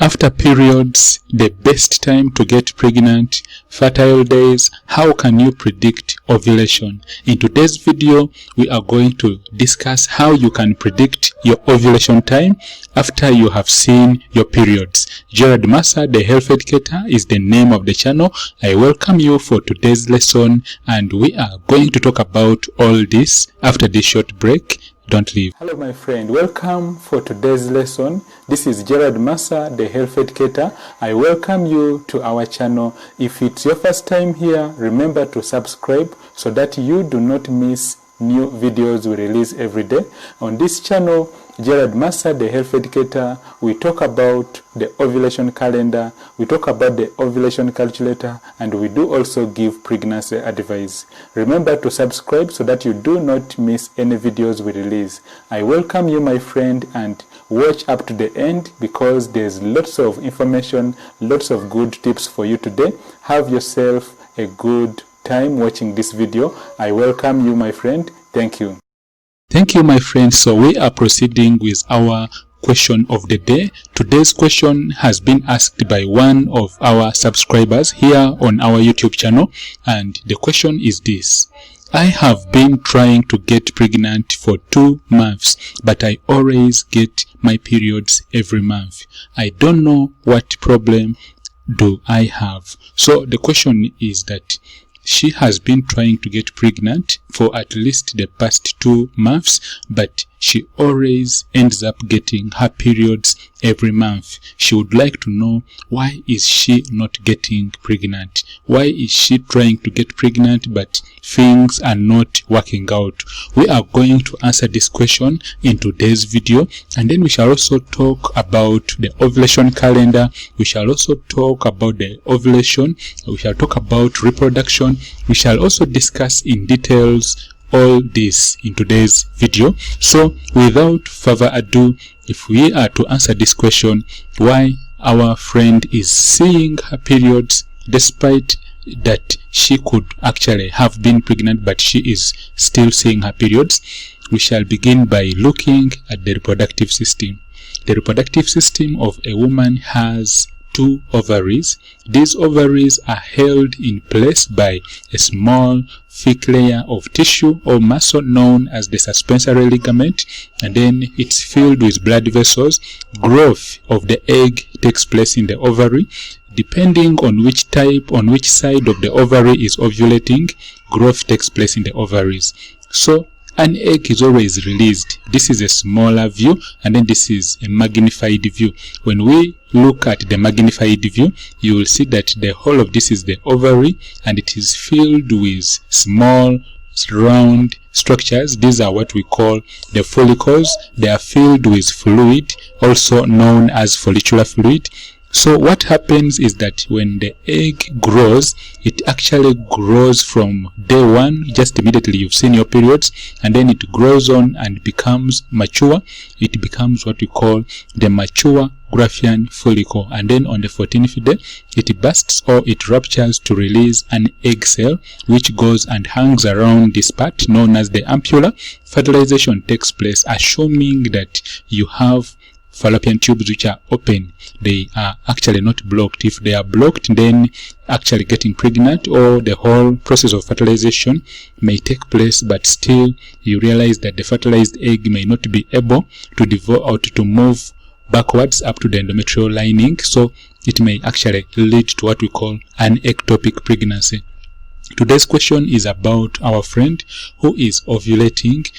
after periods, the best time to get pregnant, fertile days, how can you predict ovulation? In today's video, we are going to discuss how you can predict your ovulation time after you have seen your periods. Gerald Massa, the health educator, is the name of the channel. I welcome you for today's lesson, and we are going to talk about all this after this short break. Don't leave. Hello my friend, welcome for today's lesson. This is Gerald Massa, the health educator. I welcome you to our channel. If it's your first time here, remember to subscribe so that you do not miss new videos we release every day. On this channel, Gerald Massa, the health educator, we talk about the ovulation calendar, we talk about the ovulation calculator, and we do also give pregnancy advice. Remember to subscribe so that you do not miss any videos we release. I welcome you, my friend, and watch up to the end because there's lots of information, lots of good tips for you today. Have yourself a good time watching this video. I welcome you, my friend. Thank you. Thank you, my friend. So we are proceeding with our question of the day. Today's question has been asked by one of our subscribers here on our YouTube channel, and the question is this: I have been trying to get pregnant for 2 months, but I always get my periods every month. I don't know what problem do I have. So the question is that she has been trying to get pregnant for at least the past 2 months, but she always ends up getting her periods every month. She would like to know, why is she not getting pregnant? Why is she trying to get pregnant but things are not working out? We are going to answer this question in today's video, and then we shall also talk about the ovulation calendar. We shall also talk about the ovulation. We shall talk about reproduction. We shall also discuss in details all this in today's video. So without further ado, if we are to answer this question, why our friend is seeing her periods despite that she could actually have been pregnant, but she is still seeing her periods, we shall begin by looking at the reproductive system. The reproductive system of a woman has 2 ovaries. These ovaries are held in place by a small thick layer of tissue or muscle known as the suspensory ligament, and then it's filled with blood vessels. Growth of the egg takes place in the ovary. Depending on which side of the ovary is ovulating, growth takes place in the ovaries. So an egg is always released. This is a smaller view, and then this is a magnified view. When we look at the magnified view, you will see that the whole of this is the ovary, and it is filled with small round structures. These are what we call the follicles. They are filled with fluid, also known as follicular fluid. So what happens is that when the egg grows, it actually grows from day one, just immediately you've seen your periods, and then it grows on and becomes mature. It becomes what we call the mature Graafian follicle, and then on the 14th day it bursts or it ruptures to release an egg cell which goes and hangs around this part known as the ampulla. Fertilization takes place, assuming that you have fallopian tubes which are open. They are actually not blocked. If they are blocked, then actually getting pregnant or the whole process of fertilization may take place, but still you realize that the fertilized egg may not be able to develop or to move backwards up to the endometrial lining, so it may actually lead to what we call an ectopic pregnancy. Today's question is about our friend who is ovulating,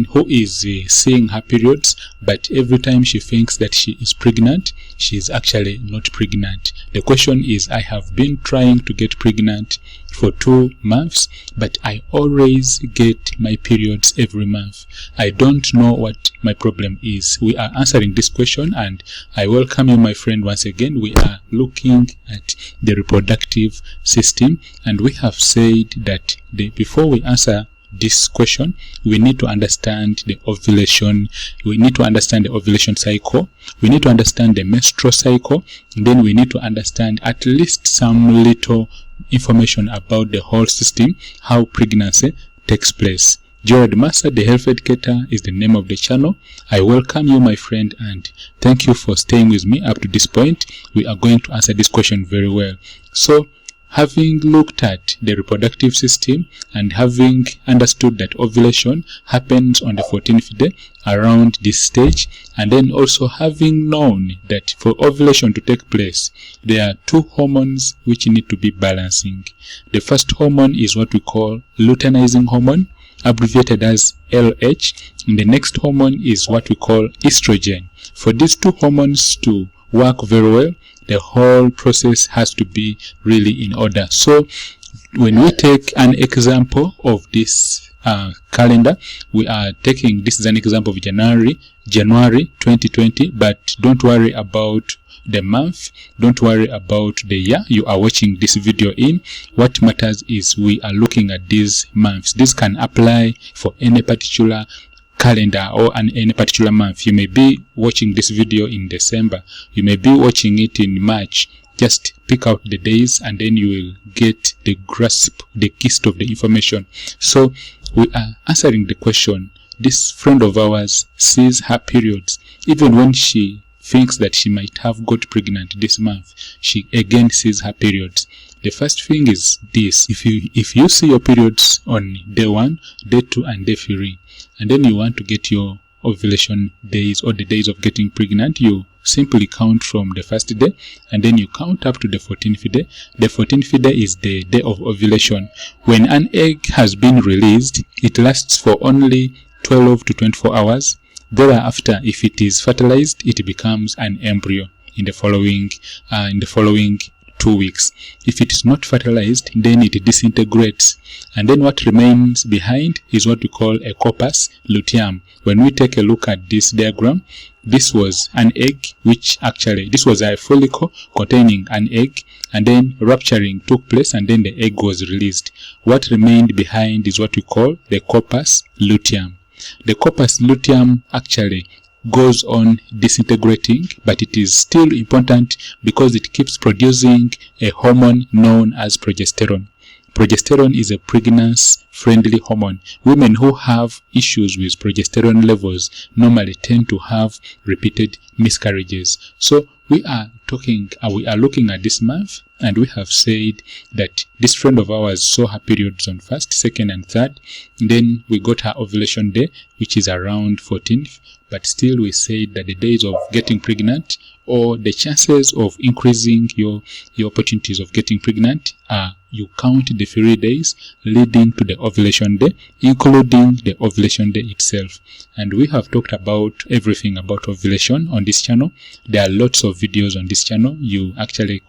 who is seeing her periods, but every time she thinks that she is pregnant, she is actually not pregnant. The question is, I have been trying to get pregnant for 2 months, but I always get my periods every month. I don't know what my problem is. We are answering this question, and I welcome you, my friend, once again. We are looking at the reproductive system, and we have said that before we answer this question, we need to understand the ovulation. We need to understand the ovulation cycle. We need to understand the menstrual cycle. And then we need to understand at least some little information about the whole system, how pregnancy takes place. Gerald Massa, the health educator, is the name of the channel. I welcome you, my friend, and thank you for staying with me up to this point. We are going to answer this question very well. So, having looked at the reproductive system and having understood that ovulation happens on the 14th day around this stage, and then also having known that for ovulation to take place, there are two hormones which need to be balancing. The first hormone is what we call luteinizing hormone, abbreviated as LH, and the next hormone is what we call estrogen. For these two hormones to work very well, the whole process has to be really in order. So when we take an example of this calendar, we are taking, this is an example of January 2020, but don't worry about the month, don't worry about the year you are watching this video in. What matters is we are looking at these months. This can apply for any particular calendar or any particular month. You may be watching this video in December, you may be watching it in March. Just pick out the days and then you will get the grasp, the gist of the information. So we are answering the question. This friend of ours sees her periods even when she thinks that she might have got pregnant this month. She again sees her periods. The first thing is this: if you see your periods on day 1, day 2, and day 3, and then you want to get your ovulation days or the days of getting pregnant, you simply count from the first day and then you count up to the 14th day. The 14th day is the day of ovulation. When an egg has been released, it lasts for only 12 to 24 hours. Thereafter, if it is fertilized, it becomes an embryo in the following 2 weeks. If it is not fertilized, then it disintegrates, and then what remains behind is what we call a corpus luteum. When we take a look at this diagram, this was an egg, this was a follicle containing an egg, and then rupturing took place and then the egg was released. What remained behind is what we call the corpus luteum. The corpus luteum actually goes on disintegrating, but it is still important because it keeps producing a hormone known as progesterone. Progesterone is a pregnancy-friendly hormone. Women who have issues with progesterone levels normally tend to have repeated miscarriages. So we are looking at this month, and we have said that this friend of ours saw her periods on 1st, 2nd, and 3rd. Then we got her ovulation day, which is around 14th. But still we said that the days of getting pregnant or the chances of increasing your opportunities of getting pregnant are, you count the 3 days leading to the ovulation day, including the ovulation day itself. And we have talked about everything about ovulation on this channel. There are lots of videos on this channel. You actually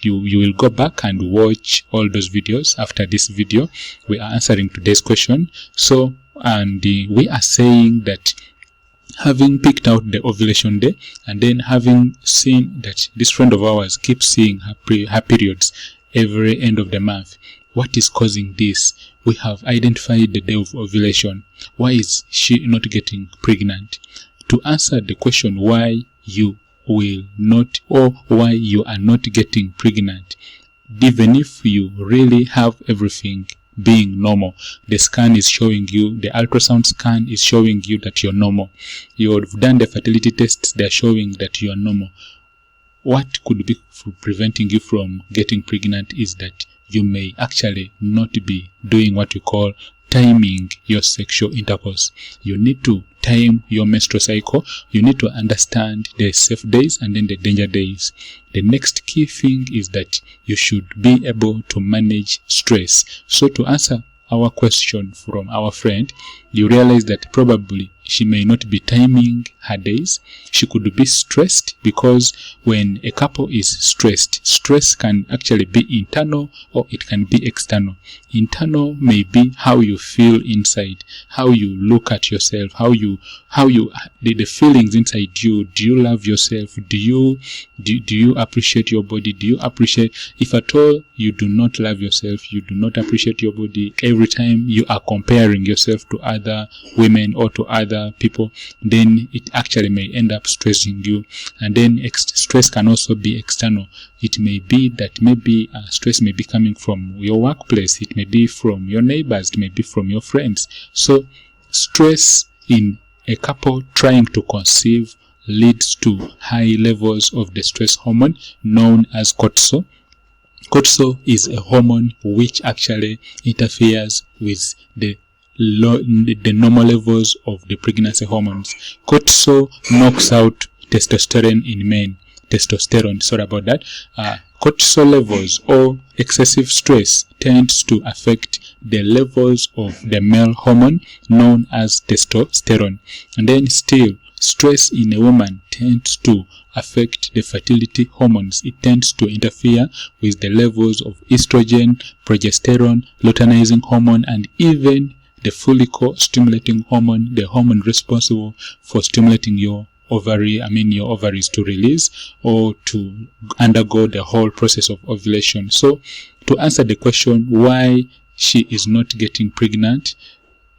you will go back and watch all those videos after this video. We are answering today's question. So, and we are saying that having picked out the ovulation day and then having seen that this friend of ours keeps seeing her periods every end of the month, what is causing this? We have identified the day of ovulation. Why is she not getting pregnant? To answer the question why you will not, or why you are not getting pregnant, even if you really have everything being normal, the scan is showing you, the ultrasound scan is showing you that you're normal, you've done the fertility tests, they're showing that you are normal, what could be preventing you from getting pregnant is that you may actually not be doing what we call timing your sexual intercourse. You need to time your menstrual cycle. You need to understand the safe days and then the danger days. The next key thing is that you should be able to manage stress. So to answer our question from our friend, you realize that probably she may not be timing her days. She could be stressed, because when a couple is stressed, stress can actually be internal or it can be external. Internal may be how you feel inside, how you look at yourself, the feelings inside you. Do you love yourself? Do you appreciate your body? Do you appreciate, if at all you do not love yourself, you do not appreciate your body, every time you are comparing yourself to other women or to other other people, then it actually may end up stressing you. And then stress can also be external. It may be that maybe stress may be coming from your workplace, it may be from your neighbors, it may be from your friends. So stress in a couple trying to conceive leads to high levels of the stress hormone known as cortisol. Cortisol is a hormone which actually interferes with the normal levels of the pregnancy hormones. Cortisol knocks out testosterone in men. Sorry about that. Cortisol levels or excessive stress tends to affect the levels of the male hormone known as testosterone. And then still, stress in a woman tends to affect the fertility hormones. It tends to interfere with the levels of estrogen, progesterone, luteinizing hormone, and even the follicle stimulating hormone, the hormone responsible for stimulating your ovaries to release or to undergo the whole process of ovulation. So to answer the question why she is not getting pregnant,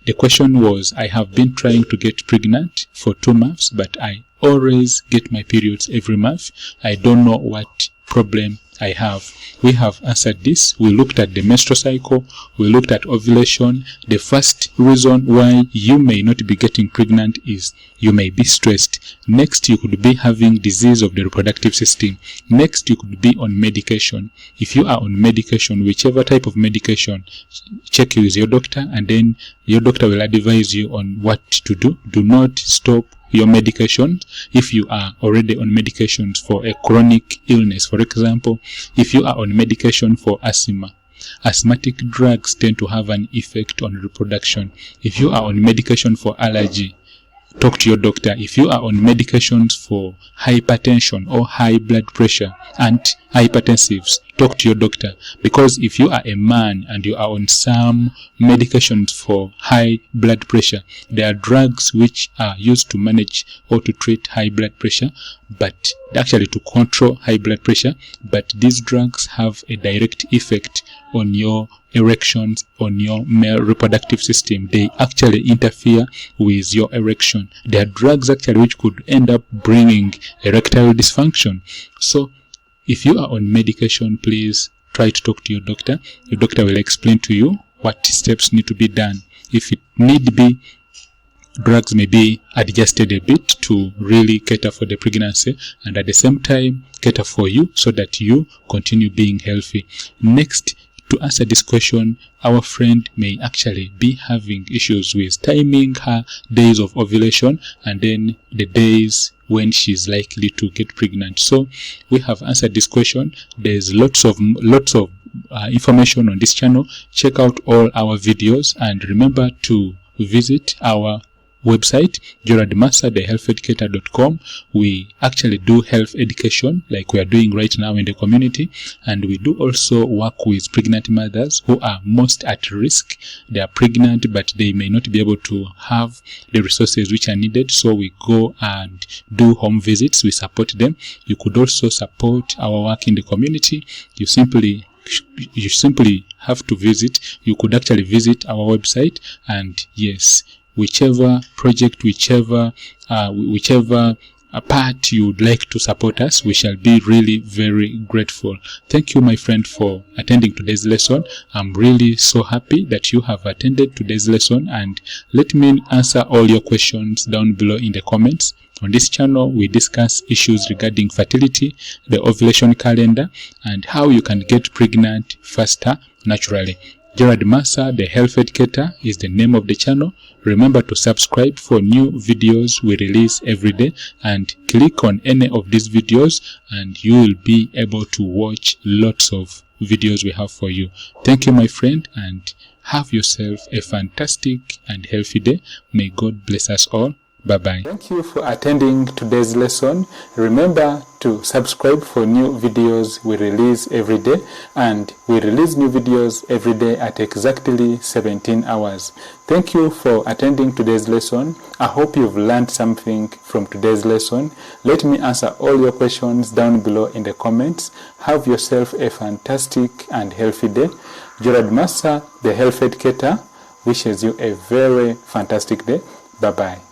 the question was, I have been trying to get pregnant for 2 months, but I always get my periods every month. I don't know what problem I have. We have answered this. We looked at the menstrual cycle. We looked at ovulation. The first reason why you may not be getting pregnant is you may be stressed. Next, you could be having disease of the reproductive system. Next, you could be on medication. If you are on medication, whichever type of medication, check with your doctor, and then your doctor will advise you on what to do. Do not stop your medication if you are already on medications for a chronic illness. For example, if you are on medication for asthma, asthmatic drugs tend to have an effect on reproduction. If you are on medication for allergy, talk to your doctor. If you are on medications for hypertension or high blood pressure and hypertensives, talk to your doctor. Because if you are a man and you are on some medications for high blood pressure, there are drugs which are used to manage or to treat high blood pressure, but actually to control high blood pressure, but these drugs have a direct effect on your erections, on your male reproductive system. They actually interfere with your erection. There are drugs actually which could end up bringing erectile dysfunction. So if you are on medication, please try to talk to your doctor. Your doctor will explain to you what steps need to be done. If it need be, drugs may be adjusted a bit to really cater for the pregnancy and at the same time cater for you so that you continue being healthy. Next, to answer this question, our friend may actually be having issues with timing her days of ovulation and then the days when she's likely to get pregnant. So we have answered this question. There's lots of information on this channel. Check out all our videos and remember to visit our website, Massa, thehealtheducator.com. We actually do health education like we are doing right now in the community, and we do also work with pregnant mothers who are most at risk. They are pregnant but they may not be able to have the resources which are needed, so we go and do home visits. We support them. You could also support our work in the community. You simply have to visit. You could actually visit our website, and yes, whichever project, whichever part you would like to support us, we shall be really very grateful. Thank you, my friend, for attending today's lesson. I'm really so happy that you have attended today's lesson, and let me answer all your questions down below in the comments. On this channel, we discuss issues regarding fertility, the ovulation calendar, and how you can get pregnant faster naturally. Gerald Massa, the Health Educator, is the name of the channel. Remember to subscribe for new videos we release every day, and click on any of these videos and you will be able to watch lots of videos we have for you. Thank you, my friend, and have yourself a fantastic and healthy day. May God bless us all. Bye-bye. Thank you for attending today's lesson. Remember to subscribe for new videos we release every day, and we release new videos every day at exactly 17 hours. Thank you for attending today's lesson. I hope you've learned something from today's lesson. Let me answer all your questions down below in the comments. Have yourself a fantastic and healthy day. Gerald Massa, the Health Educator, wishes you a very fantastic day. Bye-bye.